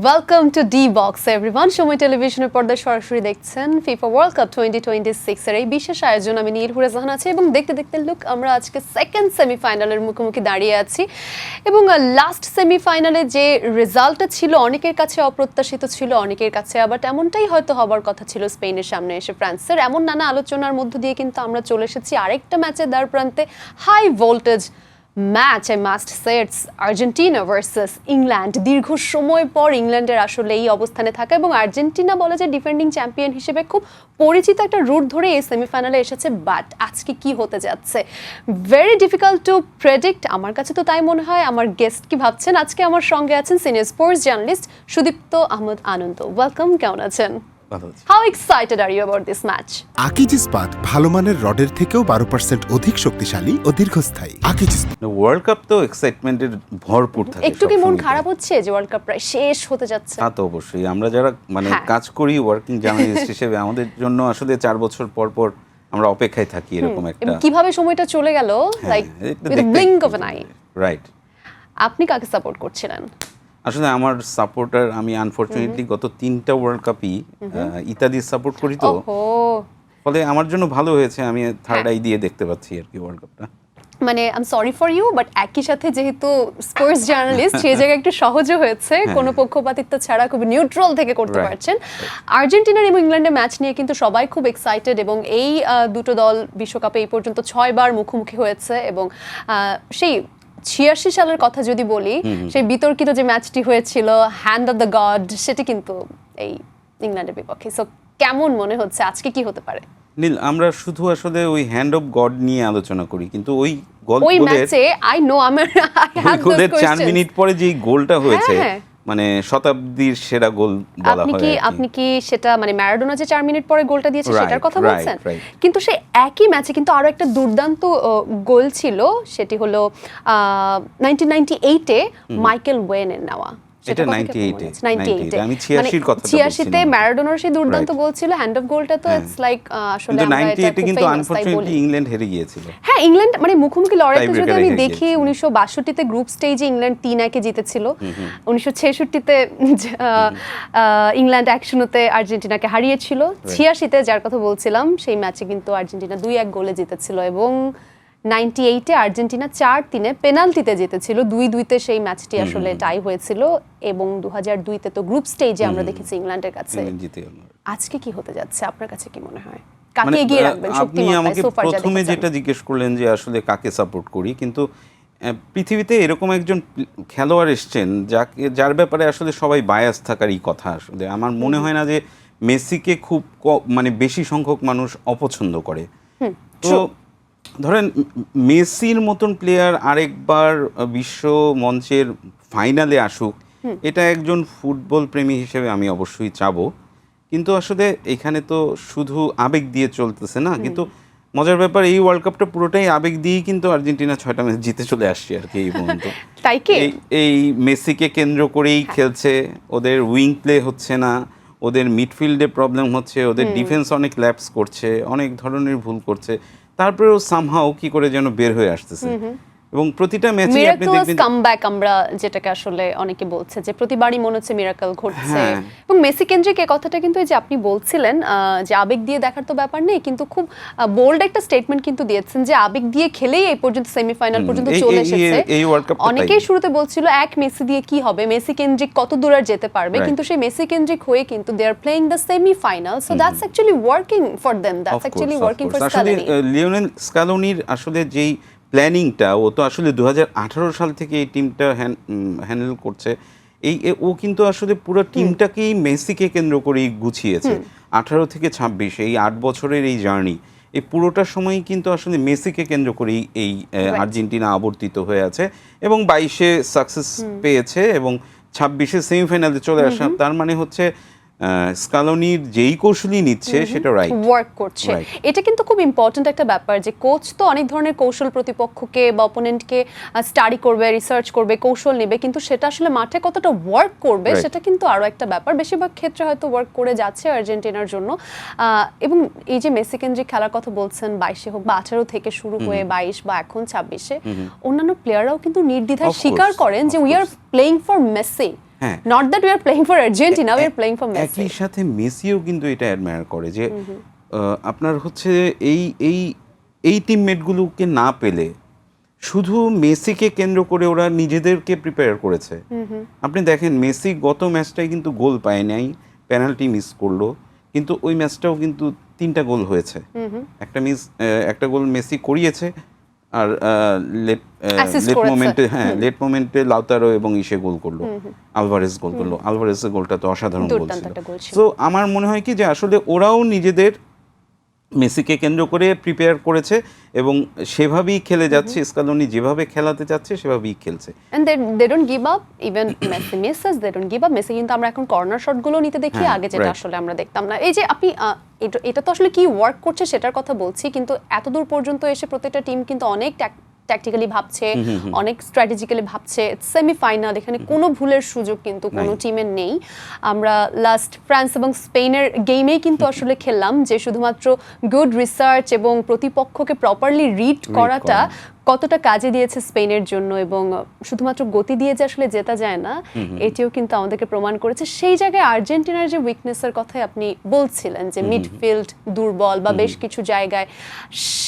Welcome to D box everyone. সময় টেলিভিশনের পর্দায় সরাসরি দেখছেন ফিফা ওয়ার্ল্ড কাপ 2026 এর এই বিশেষ আয়োজন। আমি নীল হুরে জাহান আছি এবং দেখতে দেখতে লুক আমরা আজকে সেকেন্ড সেমিফাইনালের মুখোমুখি দাঁড়িয়ে আছি এবং লাস্ট সেমিফাইনালে যে রেজাল্টটা ছিল অনেকের কাছে অপ্রত্যাশিত ছিল, অনেকের কাছে আবার তেমনটাই হয়তো হবার কথা ছিল স্পেনের সামনে এসে ফ্রান্সের। এমন নানা আলোচনার মধ্য দিয়ে কিন্তু আমরা চলে এসেছি আরেকটা ম্যাচের দ্বার প্রান্তে। High voltage match, I must say it's Argentina versus England. দীর্ঘ সময় পর ইংল্যান্ডের আসলে এই অবস্থানে থাকা এবং আর্জেন্টিনা বলে যে ডিফেন্ডিং চ্যাম্পিয়ন হিসেবে খুব পরিচিত একটা রুট ধরে এই সেমিফাইনালে এসেছে। বাট আজকে কি হতে যাচ্ছে, ভেরি ডিফিকাল্ট টু প্রেডিক্ট। আমার কাছে তো তাই মনে হয়। আমার গেস্ট কি ভাবছেন? আজকে আমার সঙ্গে আছেন senior sports journalist Sudipta Ahmed Ananda. Welcome, কেমন আছেন? How excited are you about this match? Akij ইস্পাত ভালো মানের রডের থেকেও 12% অধিক শক্তিশালী ও দীর্ঘস্থায়ী। আকিজ ইস্পাত। ওয়ার্ল্ড কাপ তো এক্সাইটমেন্টের ভরপুর থাকে। একটু কি মন খারাপ হচ্ছে যে ওয়ার্ল্ড কাপ প্রায় শেষ হতে যাচ্ছে? তা তো অবশ্যই। আমরা যারা কাজ করি ওয়ার্কিং জার্নালিস্ট হিসেবে আমাদের জন্য আসলে 4 বছর পর পর আমরা অপেক্ষায় থাকি এরকম একটা। কিভাবে সময়টা চলে গেল, like with the blink of an I. Right. আপনি কাকে সাপোর্ট করছিলেন? আসলে আমার সাপোর্টার, আমি আনফরচুনেটলি গত 3টা ওয়ার্ল্ড কাপই ইতালির সাপোর্ট করি, তো ফলে আমার জন্য ভালো হয়েছে আমি থার্ড আই দিয়ে দেখতে পাচ্ছি আর কি ওয়ার্ল্ড কাপটা। মানে I am sorry for you, but একই সাথে যেহেতু স্পোর্টস জার্নালিস্ট সেই জায়গায় একটু সহজও হয়েছে, কোনো পক্ষপাতিত্ব ছাড়া খুব নিউট্রাল থেকে করতে পারছেন। আর্জেন্টিনার এবং ইংল্যান্ডের ম্যাচ নিয়ে কিন্তু সবাই খুব এক্সাইটেড এবং এই দুটো দল বিশ্বকাপে এই পর্যন্ত 6 বার মুখোমুখি হয়েছে এবং সেই 86 সালের কথা যদি বলি, সেই বিতর্কিত যে ম্যাচটি হয়েছিল হ্যান্ড অফ দ্য গড, সেটি কিন্তু এই ইংল্যান্ডের বিপক্ষে। সো কেমন মনে হচ্ছে আজকে কি হতে পারে? নীল, আমরা শুধু আসলে ওই হ্যান্ড অফ গড নিয়ে আলোচনা করি, কিন্তু ওই ম্যাচে আই নো আমার 4 মিনিট পরে যে গোলটা হয়েছে মানে শতাব্দীর সেরা গোল বলা হয়। আপনি কি সেটা মানে ম্যারাডোনা যে 4 মিনিট পরে গোলটা দিয়েছে সেটার কথা বলছেন? কিন্তু সেই একই ম্যাচে কিন্তু আরো একটা দুর্দান্ত গোল ছিল, সেটি হলো 1998-এ মাইকেল ওয়েনের নেওয়া। এটা 98 আমি 86 এর কথা বলছি। 86-তে ম্যারাডোনার সেই দুর্দান্ত গোল ছিল, হ্যান্ড অফ গোলটা তো ইটস লাইক আসলে আমরা 98-এ কিন্তু আনফরচুনেটলি ইংল্যান্ড হেরে গিয়েছিল। হ্যাঁ, ইংল্যান্ড মানে মুখোমুখি লড়াইতে যদি আমি দেখি 1962-তে গ্রুপ স্টেজে ইংল্যান্ড 3-1-এ জিতেছিল, 1966-তে ইংল্যান্ড 1-0-তে আর্জেন্টিনাকে হারিয়েছিল, 86-তে যার কথা বলছিলাম সেই ম্যাচে কিন্তু আর্জেন্টিনা 2-1 গোলে জিতেছিল এবং 98-এ আর্জেন্টিনা 4-3-এ পেনাল্টিতে জিতেছিল। 2-2-তে সেই ম্যাচটি আসলে টাই হয়েছিল এবং 2002-তে তো গ্রুপ স্টেজে আমরা দেখেছি ইংল্যান্ডের কাছে। আজকে কি হতে যাচ্ছে আপনার কাছে কি মনে হয়? কাকে এগিয়ে রাখবেন? আপনি আমাকে প্রথমে যেটা জিজ্ঞেস করলেন যে আসলে কাকে সাপোর্ট করি, কিন্তু পৃথিবীতে এরকম একজন খেলোয়াড় এসছেন যার ব্যাপারে আসলে সবাই বায়াস থাকারই কথা। আসলে আমার মনে হয় না যে মেসিকে খুব মানে বেশি সংখ্যক মানুষ অপছন্দ করে। তো ধরেন মেসির মতন প্লেয়ার আরেকবার বিশ্ব মঞ্চের ফাইনালে আসুক, এটা একজন ফুটবল প্রেমী হিসেবে আমি অবশ্যই চাবো। কিন্তু আসলে এখানে তো শুধু আবেগ দিয়ে চলতেছে না, কিন্তু মজার ব্যাপার এই ওয়ার্ল্ড কাপটা পুরোটাই আবেগ দিয়েই কিন্তু আর্জেন্টিনা 6টা ম্যাচ জিতে চলে আসছে আর কি এই পর্যন্ত। তাই কি এই মেসিকে কেন্দ্র করেই খেলছে, ওদের উইং প্লে হচ্ছে না, ওদের মিডফিল্ডে প্রবলেম হচ্ছে, ওদের ডিফেন্স অনেক ল্যাপস করছে, অনেক ধরনের ভুল করছে, তারপরেও সামহাও কি করে যেন বের হয়ে আসতেছে। এবং প্রতিটা ম্যাচে আপনি দেখবেন কামব্যাক, আমরা যেটাকে আসলে অনেকে বলছে যে প্রতিবারই মনে হচ্ছে মিরাকল ঘটছে। এবং মেসি কেন্দ্রিক এই কথাটা কিন্তু এই যে আপনি বলছিলেন যে আবেগ দিয়ে দেখার তো ব্যাপার নেই, কিন্তু খুব বোল্ড একটা স্টেটমেন্ট কিন্তু দিয়েছেন যে আবেগ দিয়ে খেলেই এই পর্যন্ত সেমিফাইনাল পর্যন্ত চলে এসেছে। অনেকেই শুরুতে বলছিল এক মেসি দিয়ে কি হবে, মেসি কেন্দ্রিক কত দূর আর যেতে পারবে, কিন্তু সেই মেসি কেন্দ্রিক হয়ে কিন্তু they are playing the semifinal, so that's actually working for them, that's actually working for Scaloni. Lionel স্ক্যালোনির আসলে যেই প্ল্যানিংটা, ও তো আসলে 2018 সাল থেকে এই টিমটা হ্যান্ডেল করছে। ও কিন্তু আসলে পুরো টিমটাকেই মেসিকে কেন্দ্র করেই গুছিয়েছে। 18 থেকে 26 এই 8 বছরের এই জার্নি, এই পুরোটা সময়ই কিন্তু আসলে মেসিকে কেন্দ্র করেই এই আর্জেন্টিনা আবর্তিত হয়ে আছে এবং 22-এ সাকসেস পেয়েছে এবং 26-এ সেমিফাইনালে চলে আসা। তার মানে হচ্ছে স্ক্যালোনির যেই কৌশলই নিচ্ছে সেটা ওয়ার্ক করছে। এটা কিন্তু খুব ইম্পর্টেন্ট একটা ব্যাপার যে কোচ তো অনেক ধরনের কৌশল প্রতিপক্ষকে বা অপোনেন্টকে স্টাডি করবে, রিসার্চ করবে, কৌশল নেবে, কিন্তু সেটা আসলে মাঠে কতটা ওয়ার্ক করবে সেটা কিন্তু আরো একটা ব্যাপার। বেশিরভাগ ক্ষেত্রে হয়তো ওয়ার্ক করে যাচ্ছে আর্জেন্টিনার জন্য। এবং এই যে মেসি কেন্দ্রিক খেলার কথা বলছেন, 22-এ হোক বা 18 থেকে শুরু হয়ে 22 বা এখন 26-এ, অন্যান্য প্লেয়াররাও কিন্তু নির্দ্বিধায় স্বীকার করেন যে we are playing for Messi. হ্যাঁ not that we are playing for Argentina, we are playing for Messi. একই সাথে মেসিও কিন্তু এটা অ্যাডমায়ার করে যে আপনার হচ্ছে এই এই এই টিমমেটগুলোকে না পেলে শুধু মেসিকে কেন্দ্র করে ওরা নিজেদেরকে প্রিপেয়ার করেছে। আপনি দেখেন মেসি গত ম্যাচটাই কিন্তু গোল পায় নাই, পেনাল্টি মিস করলো, কিন্তু ওই ম্যাচটাও কিন্তু 3টা গোল হয়েছে। একটা গোল মেসি করিয়েছে, আর লেট মোমেন্টে লাউতারো এবং ইসে গোল করলো, আলভারেজ গোল করলো। আলভারেজের গোলটা তো অসাধারণ গোল ছিল। তো আমার মনে হয় কি যে আসলে ওরাও নিজেদের মেসিকে কেন্দ্র করে প্রিপেয়ার করেছে এবং সেভাবেই খেলে যাচ্ছে। স্কালোনি যেভাবে খেলাতে যাচ্ছে সেভাবেই খেলছে। And they don't give up, even Messi misses, they don't give up. Messi কিন্তু আমরা এখন কর্নার শটগুলো নিতে দেখি, আগে যেটা আসলে আমরা দেখতাম না। এই যে আপনি এটা তো আসলে কি ওয়ার্ক করছে সেটার কথা বলছি, কিন্তু এতদূর পর্যন্ত এসে প্রত্যেকটা টিম কিন্তু অনেক ট্যাকটিক্যালি ভাবছে, অনেক স্ট্র্যাটেজিক্যালি ভাবছে। সেমিফাইনাল, এখানে কোনো ভুলের সুযোগ কিন্তু কোনো টিমের নেই। আমরা লাস্ট ফ্রান্স এবং স্পেনের গেমেই কিন্তু আসলে খেললাম যে শুধুমাত্র গুড রিসার্চ এবং প্রতিপক্ষকে প্রপারলি রিড করাটা কতটা কাজে দিয়েছে স্পেনের জন্য, এবং শুধুমাত্র গতি দিয়ে যে আসলে জেতা যায় না এটিও কিন্তু আমাদেরকে প্রমাণ করেছে। সেই জায়গায় আর্জেন্টিনার যে উইকনেসের কথাই আপনি বলছিলেন যে মিডফিল্ড দুর্বল বা বেশ কিছু জায়গায়,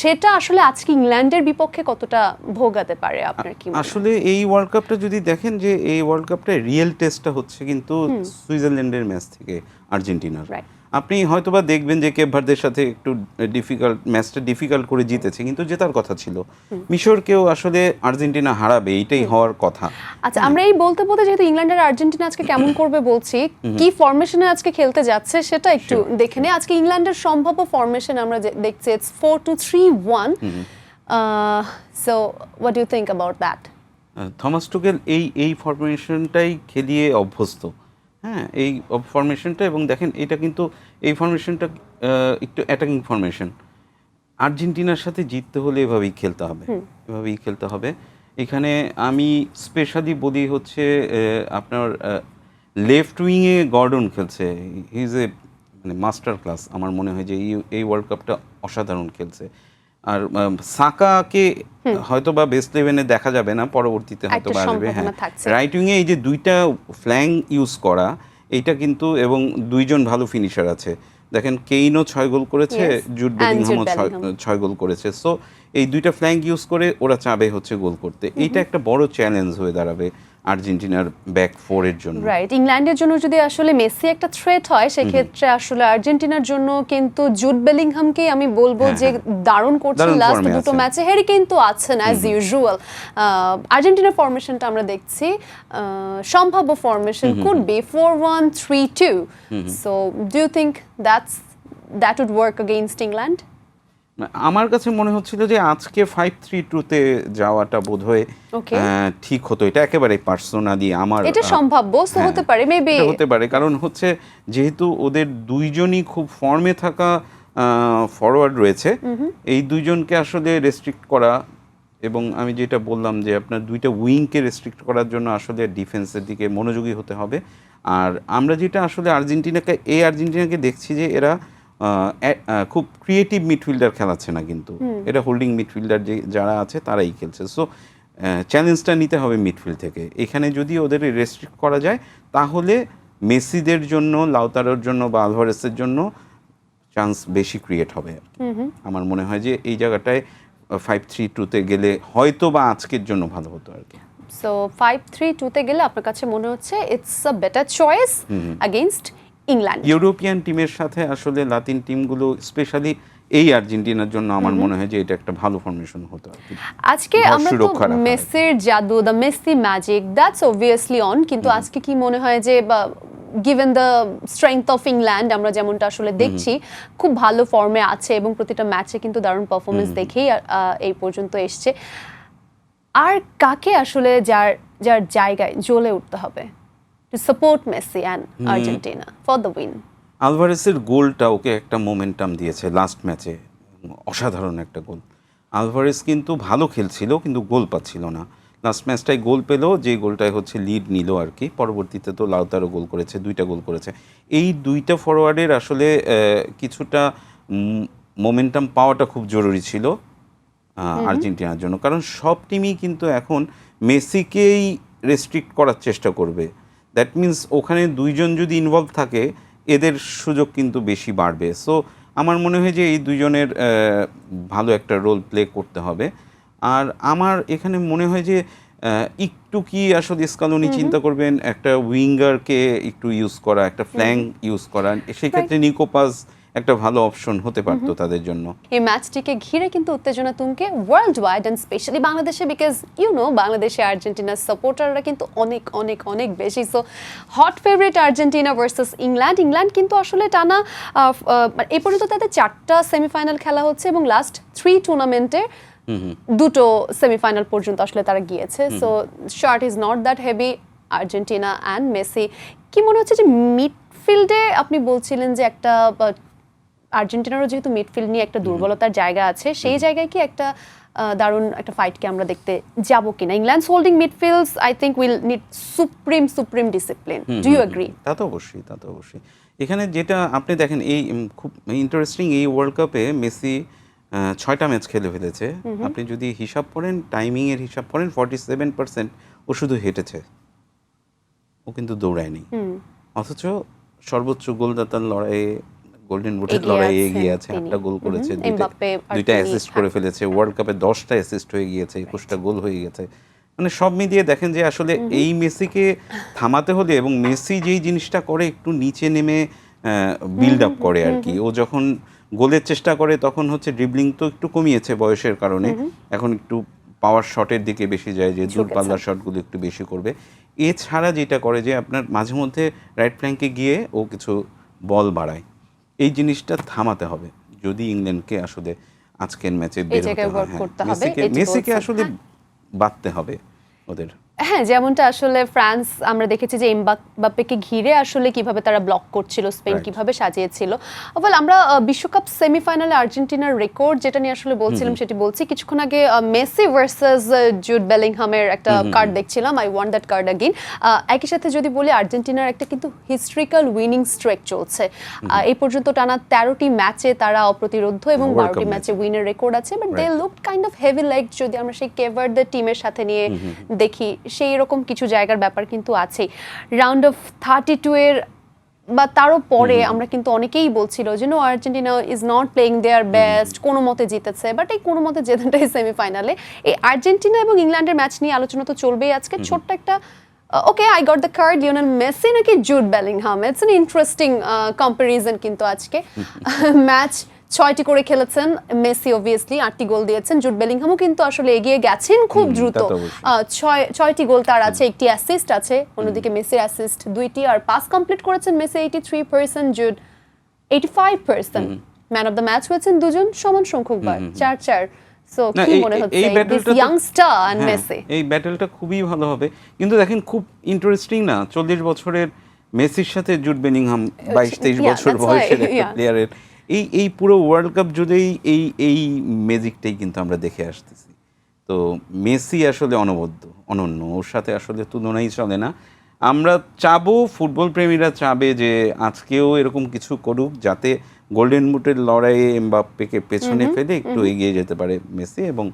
সেটা আসলে আজকে ইংল্যান্ডের বিপক্ষে কতটা ভোগাতে পারে আপনার কি মনে হয়? আসলে এই ওয়ার্ল্ড কাপটা যদি দেখেন, যে এই ওয়ার্ল্ড কাপটা রিয়েল টেস্টটা হচ্ছে কিন্তু সুইজারল্যান্ডের ম্যাচ থেকে আর্জেন্টিনার। আপনি হয়তোবা দেখবেন যে কেপ ভার্দের সাথে একটু ম্যাচটা ডিফিকাল্ট করে জিতেছে, কিন্তু জেতার কথা ছিল। মিশরকেও আসলে আর্জেন্টিনা হারাবে, এইটাই হওয়ার কথা। আচ্ছা, আমরা এই বলতে বলতে যেহেতু ইংল্যান্ড আর আর্জেন্টিনা আজকে কেমন করবে বলছি, কি ফরমেশনে আজকে খেলতে যাচ্ছে সেটা একটু দেখে নিই। আজকে ইংল্যান্ডের সম্ভাব্য ফরমেশন আমরা দেখছি it's 4-2-3-1। So what do you think about that? Thomas Tuchel এই ফরমেশনটাই খেলিয়ে অভ্যস্ত। হ্যাঁ, এই ফরমেশনটা, এবং দেখেন এটা কিন্তু এই ফরমেশনটা একটু অ্যাটাকিং ফরমেশন। আর্জেন্টিনার সাথে জিততে হলে এভাবেই খেলতে হবে। এখানে আমি স্পেশালি বলি হচ্ছে আপনার লেফট উইংয়ে গর্ডন খেলছে, হি ইজ এ মানে মাস্টার ক্লাস। আমার মনে হয় যে এই ওয়ার্ল্ড কাপটা অসাধারণ খেলছে। আর সাকাকে হয়তো বা বেস্ট ইলেভেনে দেখা যাবে না, পরবর্তীতে হয়তো আসবে। হ্যাঁ, রাইট উইংয়ে এই যে 2টা ফ্ল্যাঙ্ক ইউজ করা, এইটা কিন্তু, এবং 2জন ভালো ফিনিশার আছে। দেখেন কেইনও 6 গোল করেছে, জুড বেলিংহামও 6 গোল করেছে। সো এই 2টা ফ্ল্যাঙ্ক ইউজ করে ওরা চাবে হচ্ছে গোল করতে। এইটা একটা বড় চ্যালেঞ্জ হয়ে দাঁড়াবে আর্জেন্টিনার ব্যাক ফোরের জন্য। রাইট, ইংল্যান্ডের জন্য যদি আসলে মেসি একটা থ্রেট হয়, সেক্ষেত্রে আসলে আর্জেন্টিনার জন্য কিন্তু জুড বেলিংহামকেই আমি বলবো যে দারুণ করছে লাস্ট দুটো ম্যাচে। হ্যারি কেইন তো আছেন অ্যাজ ইউজুয়াল। আর্জেন্টিনার ফরমেশনটা আমরা দেখছি, সম্ভাব্য formation could be 4-1-3-2। So do you think that would work against England? আমার কাছে মনে হচ্ছিল যে আজকে 5-3-2-তে যাওয়াটা বোধহয় ঠিক হতো। এটা একেবারে পার্সোনালি আমার, এটা সম্ভাব্য হতে পারে, মেবি হতে পারে। কারণ হচ্ছে যেহেতু ওদের 2জনই খুব ফর্মে থাকা ফরওয়ার্ড রয়েছে, এই 2জনকে আসলে রেস্ট্রিক্ট করা, এবং আমি যেটা বললাম যে আপনার 2টা উইংকে রেস্ট্রিক্ট করার জন্য আসলে ডিফেন্সের দিকে মনোযোগী হতে হবে। আর আমরা যেটা আসলে আর্জেন্টিনাকে দেখছি যে এরা খুব ক্রিয়েটিভ মিডফিল্ডার খেলাচ্ছে না, কিন্তু এটা হোল্ডিং মিডফিল্ডার যারা আছে তারাই খেলছে। সো চ্যালেঞ্জটা নিতে হবে মিডফিল্ড থেকে। এখানে যদি ওদের রেস্ট্রিক্ট করা যায়, তাহলে মেসিদের জন্য, লাউতারোর জন্য বা আলভারেসের জন্য চান্স বেশি ক্রিয়েট হবে আর কি। আমার মনে হয় যে এই জায়গাটায় 5-3-2-তে গেলে হয়তো বা আজকের জন্য ভালো হতো আর কি। সো 5-3-2-তে গেলে আপনার কাছে মনে হচ্ছে it's a better choice against England. European টিমের সাথে আসলে লাতিন টিমগুলো, স্পেশালি এই আর্জেন্টিনার জন্য আমার মনে হয় যে এটা একটা ভালো ফরমেশন হতো আর কি। আজকে আমরা তো মেসির জাদু, the Messi magic, that's obviously on, কিন্তু আজকে কি মনে হয় যে given the strength of England, আমরা যেমনটা আসলে দেখছি খুব ভালো ফর্মে আছে এবং প্রতিটা ম্যাচে কিন্তু দারুণ পারফরমেন্স দেখেই এই পর্যন্ত এসছে, আর কাকে আসলে যার জায়গায় জ্বলে উঠতে হবে to support Messi and Argentina for the win? আলভারেসের গোলটা ওকে একটা মোমেন্টাম দিয়েছে লাস্ট ম্যাচে, অসাধারণ একটা গোল। আলভারেস কিন্তু ভালো খেলছিল, কিন্তু গোল পাচ্ছিল না। লাস্ট ম্যাচটায় গোল পেলো, যে গোলটায় হচ্ছে লিড নিল আর কি। পরবর্তীতে তো লাউতারও গোল করেছে, 2টা গোল করেছে। এই 2টা ফরওয়ার্ডের আসলে কিছুটা মোমেন্টাম পাওয়াটা খুব জরুরি ছিল আর্জেন্টিনার জন্য, কারণ সব টিমই কিন্তু এখন মেসিকেই রেস্ট্রিক্ট করার চেষ্টা করবে। দ্যাট মিন্স ওখানে দুইজন যদি ইনভলভ থাকে এদের সুযোগ কিন্তু বেশি বাড়বে। সো আমার মনে হয় যে এই দুইজনের ভালো একটা রোল প্লে করতে হবে। আর আমার এখানে মনে হয় যে একটু কি আসলে স্কালোনি চিন্তা করবেন একটা উইঙ্গারকে একটু ইউজ করা, একটা ফ্ল্যাঙ্ক ইউজ করা, সেক্ষেত্রে নিকোপাস একটা ভালো অপশন হতে পারতো তাদের জন্য। এই ম্যাচটিকে ঘিরে কিন্তু উত্তেজনা তুঙ্গে ওয়ার্ল্ড ওয়াইড অ্যান্ড স্পেশালি বাংলাদেশে, বিকজ বাংলাদেশে আর্জেন্টিনার সাপোর্টাররা কিন্তু অনেক অনেক অনেক বেশি। So hot favourite Argentina versus England. England কিন্তু আসলে টানা এ পর্যন্ত তাদের 4টা সেমিফাইনাল খেলা হচ্ছে এবং লাস্ট 3 টুর্নামেন্টে 2টো সেমিফাইনাল পর্যন্ত আসলে তারা গিয়েছে। So short is not that heavy. Argentina and Messi, কি মনে হচ্ছে যে মিডফিল্ডে আপনি বলছিলেন যে একটা আর্জেন্টিনারও যেহেতু মিডফিল্ড নিয়ে একটা দুর্বলতার জায়গা আছে, সেই জায়গায় কি একটা দারুণ একটা ফাইটকে আমরা দেখতে যাব কিনা? England's holding midfields I think will need supreme discipline. Do you agree? তা তো অবশ্যই। এখানে যেটা আপনি দেখেন, এই খুব ইন্টারেস্টিং, এই ওয়ার্ল্ড কাপে মেসি 6টা ম্যাচ খেলে ফেলেছে। আপনি যদি হিসাব করেন, টাইমিং এর হিসাব করেন, 47% ও শুধু হেঁটেছে, ও কিন্তু দৌড়ায়নি। অথচ সর্বোচ্চ গোলদাতার লড়াইয়ে, গোল্ডেন বুটের লড়াইয়ে এগিয়ে আছে। 8টা গোল করেছে, 2টা অ্যাসিস্ট করে ফেলেছে। ওয়ার্ল্ড কাপে 10টা অ্যাসিস্ট হয়ে গিয়েছে, 21টা গোল হয়ে গেছে। মানে সব মিলিয়ে দেখেন যে আসলে এই মেসিকে থামাতে হলে, এবং মেসি যেই জিনিসটা করে একটু নিচে নেমে বিল্ড আপ করে আর কি। ও যখন গোলের চেষ্টা করে তখন হচ্ছে ড্রিবলিং তো একটু কমিয়েছে বয়সের কারণে, এখন একটু পাওয়ার শটের দিকে বেশি যায়, যে দূরপাল্লার শটগুলো একটু বেশি করবে। এছাড়া যেটা করে যে আপনার মাঝে মধ্যে রাইট ফ্ল্যাঙ্কে গিয়ে ও কিছু বল বাড়ায়। এই জিনিসটা থামাতে হবে যদি ইংল্যান্ডকে আসলে আজকের ম্যাচে বের হতে হয়। মেসিকে আসলে বাঁধতে হবে ওদের। হ্যাঁ, যেমনটা আসলে ফ্রান্স আমরা দেখেছি যে এমবাপ্পেকে ঘিরে আসলে কিভাবে তারা ব্লক করছিল, স্পেন কিভাবে সাজিয়েছিল। ওয়েল, আমরা বিশ্বকাপ সেমিফাইনালে আর্জেন্টিনার রেকর্ড যেটা নিয়ে আসলে বলছিলাম সেটি বলছি। কিছুক্ষণ আগে মেসি ভার্সেস জুড বেলিংহামের একটা কার্ড দেখছিলাম, I want that card again. একই সাথে যদি বলি আর্জেন্টিনার একটা কিন্তু হিস্ট্রিক্যাল উইনিং স্ট্রেক চলছে। এই পর্যন্ত টানা 13টি ম্যাচে তারা অপ্রতিরোধ এবং 12টি ম্যাচে উইনের রেকর্ড আছে। But they look kind of heavy like, যদি আমরা সেই কেভারদের টিমের সাথে নিয়ে দেখি, সেই রকম কিছু জায়গার ব্যাপার কিন্তু আছে। রাউন্ড অফ 32 এর বা তারও পরে আমরা কিন্তু অনেকেই বলছিল যে no, Argentina is not playing their best, কোনো মতে জিতেছে। বাট এই কোনো মতে জেতাটাই সেমিফাইনালে। এই আর্জেন্টিনা এবং ইংল্যান্ডের ম্যাচ নিয়ে আলোচনা তো চলবেই আজকে। ছোট্ট একটা okay, I got the card, Lionel Messi নাকি Jude Bellingham, it's an interesting comparison কিন্তু আজকে। ম্যাচ 6টি করে খেলেছেন মেসি, অবভিয়াসলি 8টি গোল দিয়েছেন। জুড বেলিংহামও কিন্তু আসলে এগিয়ে গেছেন খুব দ্রুত। 6টি গোল তার আছে, 1টি অ্যাসিস্ট আছে। অন্যদিকে মেসির অ্যাসিস্ট 2টি, আর পাস কমপ্লিট করেছেন Messi 83%, Jude 85%। Man of the match হয়েছেন দুজন সমান সংখ্যকবার, 4-4। সো কি মনে হচ্ছে দিস ইয়াংস্টার এন্ড মেসি? এই ব্যাটলটা খুবই ভালো হবে। কিন্তু দেখেন খুব ইন্টারেস্টিং না, 40 বছরের মেসির সাথে জুড বেলিংহাম 22-23 বছর বয়সের একটা প্লেয়ারের এই পুরো ওয়ার্ল্ড কাপ জুড়েই এই ম্যাজিকটাই কিন্তু আমরা দেখে আসতেছি। তো মেসি আসলে অনন্য, ওর সাথে আসলে তুলনাই চলে না। আমরা চাবো, ফুটবল প্রেমীরা চাবে যে আজকেও এরকম কিছু করুক, যাতে গোল্ডেন বুটের লড়াইয়ে এমবাপ্পেকে পেছনে ফেলে একটু এগিয়ে যেতে পারে মেসি এবং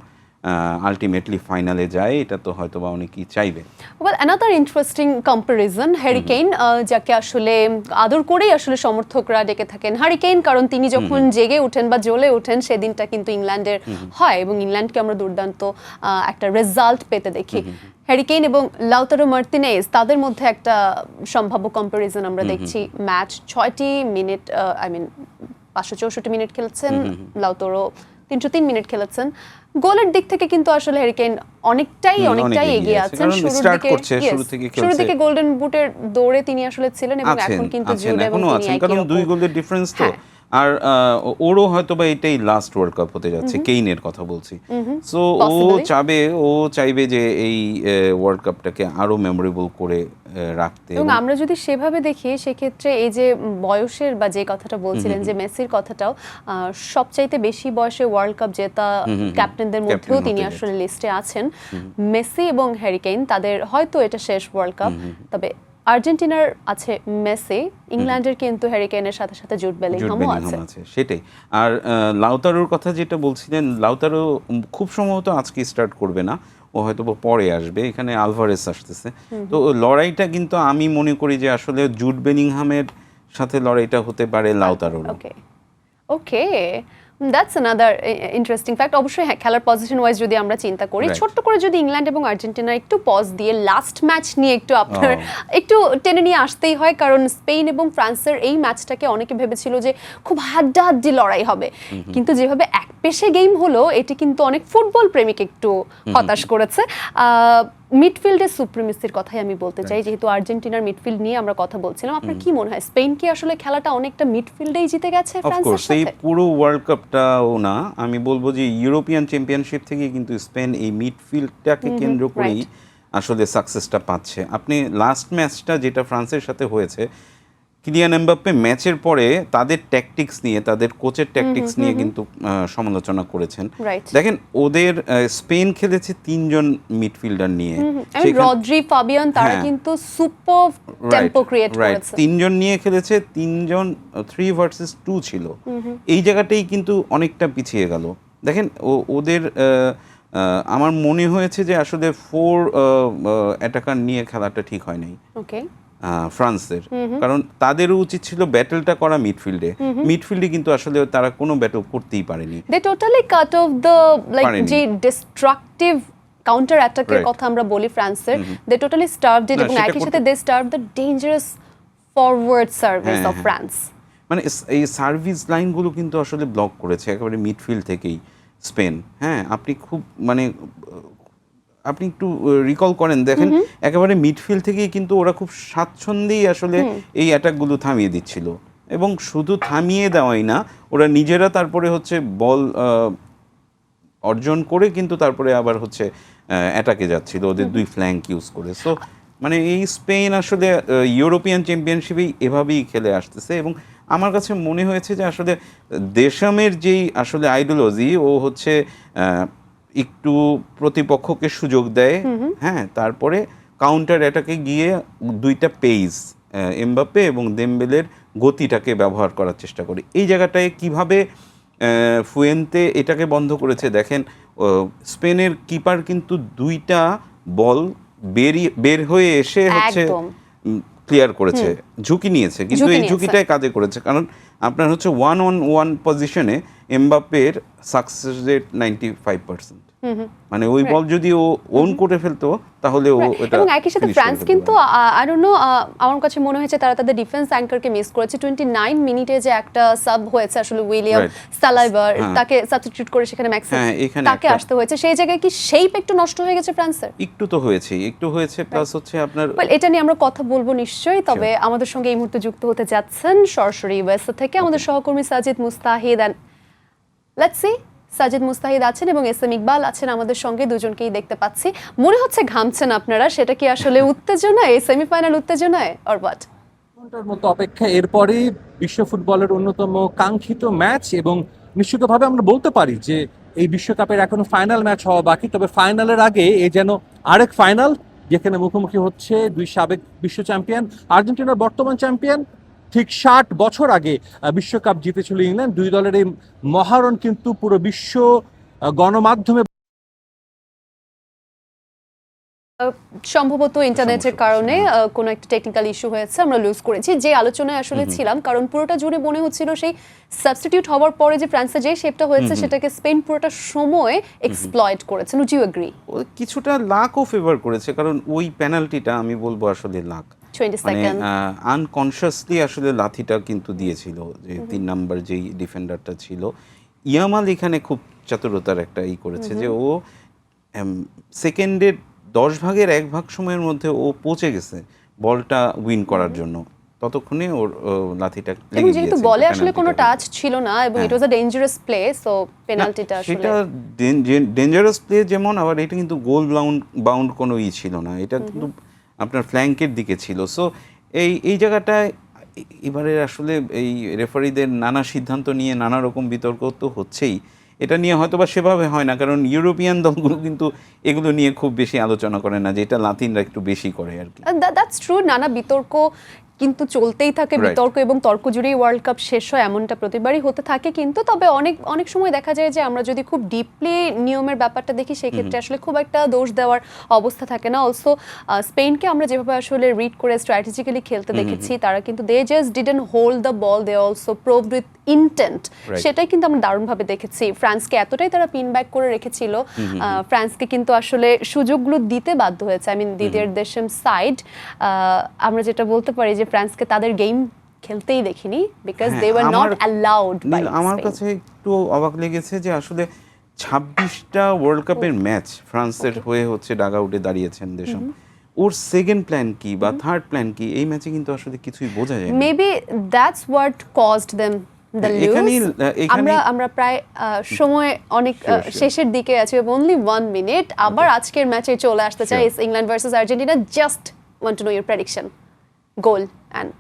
আলটিমেটলি ফাইনালে যায়। এটা তো হয়তো বা অনেকেই চাইবে। Well, another interesting comparison, Harry Kane, যাকে আসলে আদর করেই আসলে সমর্থকরা ডেকে থাকেন হ্যারি কেইন, কারণ তিনি যখন জেগে ওঠেন বা জ্বলে ওঠেন সেদিনটা কিন্তু ইংল্যান্ডের হয় এবং ইংল্যান্ডকে আমরা দুর্দান্ত একটা রেজাল্ট পেতে দেখি। হ্যারি কেইন এবং লাউতারো মার্তিনেজ, তাদের মধ্যে একটা সম্ভাব্য কম্পারিজন আমরা দেখছি। ম্যাচ 6টি মিনিট, 564 মিনিট খেলেছেন, লাউতারো 303 মিনিট খেলেছেন। গোলের দিক থেকে কিন্তু আসলে হ্যারি কেইন অনেকটাই এগিয়ে আছেন। শুরু থেকে গোল্ডেন বুটের দৌড়ে তিনি আসলে ছিলেন এবং এখন কিন্তু জুড এবং তিনি কারণ 2 গোলের ডিফারেন্স তো। আর ওরও হয়তো বা এটাই লাস্ট ওয়ার্ল্ড কাপ হতে যাচ্ছে, কেইনের কথা বলছি। সো ও চাইবে যে এই ওয়ার্ল্ড কাপটাকে আরো মেমোরেবল করে রাখতে। এবং আমরা যদি সেভাবে দেখি সেক্ষেত্রে এই যে বয়সের বা যে কথাটা বলছিলেন যে মেসির কথাটাও, সবচাইতে বেশি বয়সে ওয়ার্ল্ড কাপ জেতা ক্যাপ্টেনদের মধ্যেও তিনি আসলে লিস্টে আছেন। মেসি এবং হ্যারি কেইন, তাদের হয়তো এটা শেষ ওয়ার্ল্ড কাপ। তবে আর্জেন্টিনার আছে মেসি, ইংল্যান্ডের কিন্তু হ্যারি কেইনের সাথে সাথে জুড বেলিংহামও আছে। সেটাই। আর লাউতারোর কথা যেটা বলছিলেন, লাউতারো খুব সম্ভবত আজকে স্টার্ট করবে না। ও হয়তো বা পরে আসবে, এখানে আলভারেস আসতেছে। তো লড়াইটা কিন্তু আমি মনে করি যে আসলে জুড বেলিংহামের সাথে লড়াইটা হতে পারে লাউতারোর। ওকে ওকে, দ্যাটস আনাদার ইন্টারেস্টিং ফ্যাক্ট। অবশ্যই হ্যাঁ, খেলার পজিশন ওয়াইজ যদি আমরা চিন্তা করি, Right. ছোট্ট করে যদি ইংল্যান্ড এবং আর্জেন্টিনার একটু পজ দিয়ে লাস্ট ম্যাচ নিয়ে একটু আপনার একটু টেনে নিয়ে আসতেই হয়, কারণ স্পেন এবং ফ্রান্সের এই ম্যাচটাকে অনেকে ভেবেছিল যে খুব হাড্ডাহাড্ডি লড়াই হবে, কিন্তু যেভাবে একপেশে গেম হলো এটি কিন্তু অনেক ফুটবল প্রেমিক একটু হতাশ করেছে। মিডফিল্ডের সুপ্রিমেসির কথাই আমি বলতে চাই, যেহেতু আর্জেন্টিনার মিডফিল্ড নিয়ে আমরা কথা বলছিলাম, আপনার কি মনে হয় স্পেন কি আসলে খেলাটা অনেকটা মিডফিল্ডেই জিতে গেছে ফ্রান্সের অফকোর্স এই সাথে? পুরো ওয়ার্ল্ড কাপটাও না, আমি বলবো যে ইউরোপিয়ান চ্যাম্পিয়নশিপ থেকে কিন্তু স্পেন এই মিডফিল্ডটাকে কেন্দ্র করেই আসলে সাকসেসটা পাচ্ছে। আপনি লাস্ট ম্যাচটা যেটা ফ্রান্সের সাথে হয়েছে, কিলিয়ান এমবাপ্পে ম্যাচের পরে তাদের ট্যাকটিক্স নিয়ে, তাদের কোচের ট্যাকটিক্স নিয়ে কিন্তু সমালোচনা করেছেন। Right. দেখেন ওদের স্পেন খেলেছে 3 জন মিডফিল্ডার নিয়ে, রদ্রি, ফাবিয়ান, তারা হ্যাঁ। কিন্তু সুপার টেম্পো ক্রিয়েট করেছে। 3 জন নিয়ে খেলেছে, 3 জন 3 ভার্সেস 2 ছিল। এই জায়গাটাই কিন্তু অনেকটা পিছিয়ে গেল। দেখেন ওদের আমার মনে হয়েছে যে আসলে 4 অ্যাটাকার নিয়ে খেলাটা ঠিক হয় নাই ওকে, ফ্রান্সের, কারণ তাদেরও উচিত ছিল ব্যাটেলটা করা মিডফিল্ডে কিন্তু আসলে তারা কোনো ব্যাটল করতেই পারেনি। They totally cut off the like পারেনি। যে ডিস্ট্রাকটিভ কাউন্টার অ্যাটাকের Right. কথা আমরা বলি ফ্রান্সের, দে টোটালি স্টার্ভড ইট, না, এবং সেটা একই সাথে they starve the dangerous forward service হ্যাঁ, অফ হ্যাঁ। ফ্রান্স। মানে এই সার্ভিস লাইনগুলো কিন্তু আসলে ব্লক করেছে একেবারে মিডফিল্ড থেকেই স্পেন। হ্যাঁ, আপনি খুব মানে আপনি একটু রিকল করেন, দেখেন একেবারে মিডফিল্ড থেকেই কিন্তু ওরা খুব স্বাচ্ছন্দ্যেই আসলে এই অ্যাটাকগুলো থামিয়ে দিচ্ছিল, এবং শুধু থামিয়ে দেওয়াই না, ওরা নিজেরা তারপরে হচ্ছে বল অর্জন করে কিন্তু তারপরে আবার হচ্ছে অ্যাটাকে যাচ্ছিল ওদের 2 ফ্ল্যাঙ্ক ইউজ করে। সো মানে এই স্পেন আসলে ইউরোপিয়ান চ্যাম্পিয়নশিপেই এভাবেই খেলে আসতেছে, এবং আমার কাছে মনে হয়েছে যে আসলে দেশামের যেই আসলে আইডিওলজি, ও হচ্ছে একটু প্রতিপক্ষকে সুযোগ দেয়, হ্যাঁ, তারপরে কাউন্টার অ্যাটাকে গিয়ে 2টা পেজ এমবাপ্পে এবং দেমবেলের গতিটাকে ব্যবহার করার চেষ্টা করে। এই জায়গাটায় কিভাবে ফুয়েন্তে এটাকে বন্ধ করেছে দেখেন, স্পেনের কিপার কিন্তু 2টা বল বের হয়ে এসে হচ্ছে একদম। ক্লিয়ার করেছে, ঝুঁকি নিয়েছে, কিন্তু ঝুঁকি এই নিয়েছে। ঝুঁকিটাই কাজে করেছে, কারণ আপনার হচ্ছে 1-on-1 পজিশনে এমবাপ্পের সাকসেস রেট 95%। মানে ওই বল যদি ও ওন করে ফেলতো তাহলে ও এটা এবং একই সাথে finish ফ্রান্স করে ফেলতে কিন্তু পারতো। আই ডোন্ট নো, আমার কাছে মনে হয়েছে তারা তাদের ডিফেন্স অ্যাঙ্কারকে মিস করেছে। 29 মিনিটে যে একটা সাব হয়েছে আসলে উইলিয়াম Right. সালাইবার, হ্যাঁ। তাকে সাবস্টিটিউট করে সেখানে ম্যাক্সিমাম হ্যাঁ, এখানে তাকে একটা- আসতে হয়েছে, সেই জায়গায় কি শেপ একটু নষ্ট হয়ে গেছে ফ্রান্সের? একটু তো হয়েছে, প্লাস হচ্ছে আপনার Well, এটা নিয়ে আমরা কথা বলবো নিশ্চয়ই, তবে আমাদের সঙ্গে এই মুহূর্তে যুক্ত হতে যাচ্ছেন সরাসরি ইউএসএ থেকে আমাদের সহকর্মী Sajid Mustahid, and let's see Sajid Mustahid আছেন এবং এস এম ইকবাল আছেন আমাদের সঙ্গে, দুজনকেই দেখতে পাচ্ছি। মনে হচ্ছে ঘামছেন আপনারা, সেটা কি আসলে উত্তেজনায়, সেমিফাইনাল উত্তেজনায় অর হোয়াট? ঘন্টার মতো অপেক্ষা, এরপরেই বিশ্ব ফুটবলের অন্যতম কাঙ্ক্ষিত ম্যাচ, এবং নিশ্চিতভাবে আমরা বলতে পারি যে এই বিশ্বকাপের এখনো ফাইনাল ম্যাচ হওয়া বাকি। তবে ফাইনালের আগে এ যেন আরেক ফাইনাল, যেখানে মুখোমুখি হচ্ছে 2 সাবেক বিশ্ব চ্যাম্পিয়ন। আর্জেন্টিনার বর্তমান চ্যাম্পিয়ন, ঠিক 60 বছর আগে বিশ্বকাপ জিতেছিল ইংল্যান্ড। 2 দলের এই মহারণ কিন্তু পুরো বিশ্ব গণমাধ্যমে সম্ভবত ইন্টারনেটের কারণে কোনো একটা টেকনিক্যাল ইস্যু হয়েছে, আমরা লুজ করেছি যে আলোচনায় আসলে ছিলাম, কারণ পুরোটা জুড়ে মনে হচ্ছিল সেই সাবস্টিটিউট হওয়ার পরে যে ফ্রান্সের যে শেপটা হয়েছে সেটাকে স্পেন পুরোটা সময় এক্সপ্লয়েট করেছে। Would you agree? ও কিছুটা লাকও ফেভার করেছে, কারণ ওই পেনাল্টিটা আমি বলবো আসলে লাক, 20 মানে সেকেন্ড আনকনসিয়াসলি আসলে লাথিটা কিন্তু দিয়েছিল, যে 3 নাম্বার যেই ডিফেন্ডারটা ছিল ইয়ামাল, এখানে খুব চতুরতার একটা করেছে যে ও সেকেন্ডের 10 ভাগের 1 ভাগ সময়ের মধ্যে ও পৌঁছে গেছে বলটা উইন করার জন্য, ততক্ষণে ওর লাথিটা এবং লেগে যেহেতু গিয়েছে, বলে আসলে কোনো পেনাল্টিটা টাচ ছিল না এবং ইট ওয়াজ আ ডেঞ্জারাস প্লে, সো পেনাল্টিটা আসলে সেটা ডেঞ্জারাস প্লে যেমন, আবার এটা কিন্তু গোল বাউন্ড কোনো ছিল না, এটা কিন্তু আপনার ফ্ল্যাঙ্কের দিকে ছিল। সো এই জায়গাটায় এবারে আসলে এই রেফারিদের নানা সিদ্ধান্ত নিয়ে নানা রকম বিতর্ক তো হচ্ছেই, এটা নিয়ে হয়তো বা সেভাবে হয় না, কারণ ইউরোপিয়ান দলগুলো কিন্তু এগুলো নিয়ে খুব বেশি আলোচনা করে না, যেটা লাতিনরা একটু বেশি করে আর কি। দ্যাটস ট্রু, নানা বিতর্ক কিন্তু চলতেই থাকে Right. বিতর্ক এবং তর্ক জুড়েই ওয়ার্ল্ড কাপ শেষ হয়, এমনটা প্রতিবারই হতে থাকে। কিন্তু তবে অনেক অনেক সময় দেখা যায় যে আমরা যদি খুব ডিপলি নিয়মের ব্যাপারটা দেখি সেক্ষেত্রে আসলে খুব একটা দোষ দেওয়ার অবস্থা থাকে না। অলসো স্পেনকে আমরা যেভাবে আসলে রিড করে স্ট্র্যাটেজিক্যালি খেলতে দেখেছি, তারা কিন্তু they just didn't hold the ball, they also proved with intent, Right. সেটাই কিন্তু আমরা দারুণভাবে দেখেছি। ফ্রান্সকে এতটাই তারা পিন ব্যাক করে রেখেছিল, ফ্রান্সকে কিন্তু আসলে সুযোগগুলো দিতে বাধ্য হয়েছে। I mean Didier Deschamps side, আমরা যেটা বলতে পারি যে ফ্রান্সকে তাদের গেম খেলতেই দেখিনি, বিকজ হ্যাঁ, দে ওয়ার নট আমার- অ্যালাউড বাই নীল, আমার কাছে একটু অবাক লেগেছে যে আসলে 26টা ওয়ার্ল্ড কাপের ম্যাচ ফ্রান্সের হয়ে হচ্ছে ডাগ আউটে দাঁড়িয়েছেন দেশম, ওর সেকেন্ড প্ল্যান কি বা থার্ড প্ল্যান কি এই ম্যাচে কিন্তু আসলে কিছুই বোঝা যায় না। Maybe that's what caused them the এখানেই- এখানেই- আমরা প্রায় সময় অনেক Sure, sure. শেষের দিকে আছি, অনলি 1 মিনিট। আবার আজকের ম্যাচে চলে আসতে চাই, Sure. Is England versus Argentina. Just want to know your prediction, goal and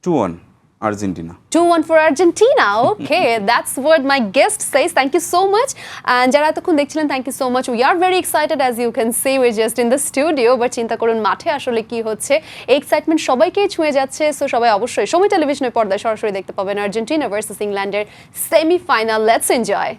2-1 Argentina. 2-1 for Argentina. Okay, that's what my guest says. Thank you so much. And যারা এতক্ষণ দেখছিলেন, thank you so much. We are very excited, as you can see, we're just in the studio. But চিন্তা করুন মাঠে আসলে কি হচ্ছে। এই এক্সাইটমেন্ট সবাইকেই ছুঁয়ে যাচ্ছে। সো সবাই অবশ্যই সময় টেলিভিশনের পর্দায় সরাসরি দেখতে পাবেন আর্জেন্টিনা ভার্সেস ইংল্যান্ডের সেমিফাইনাল। Let's enjoy.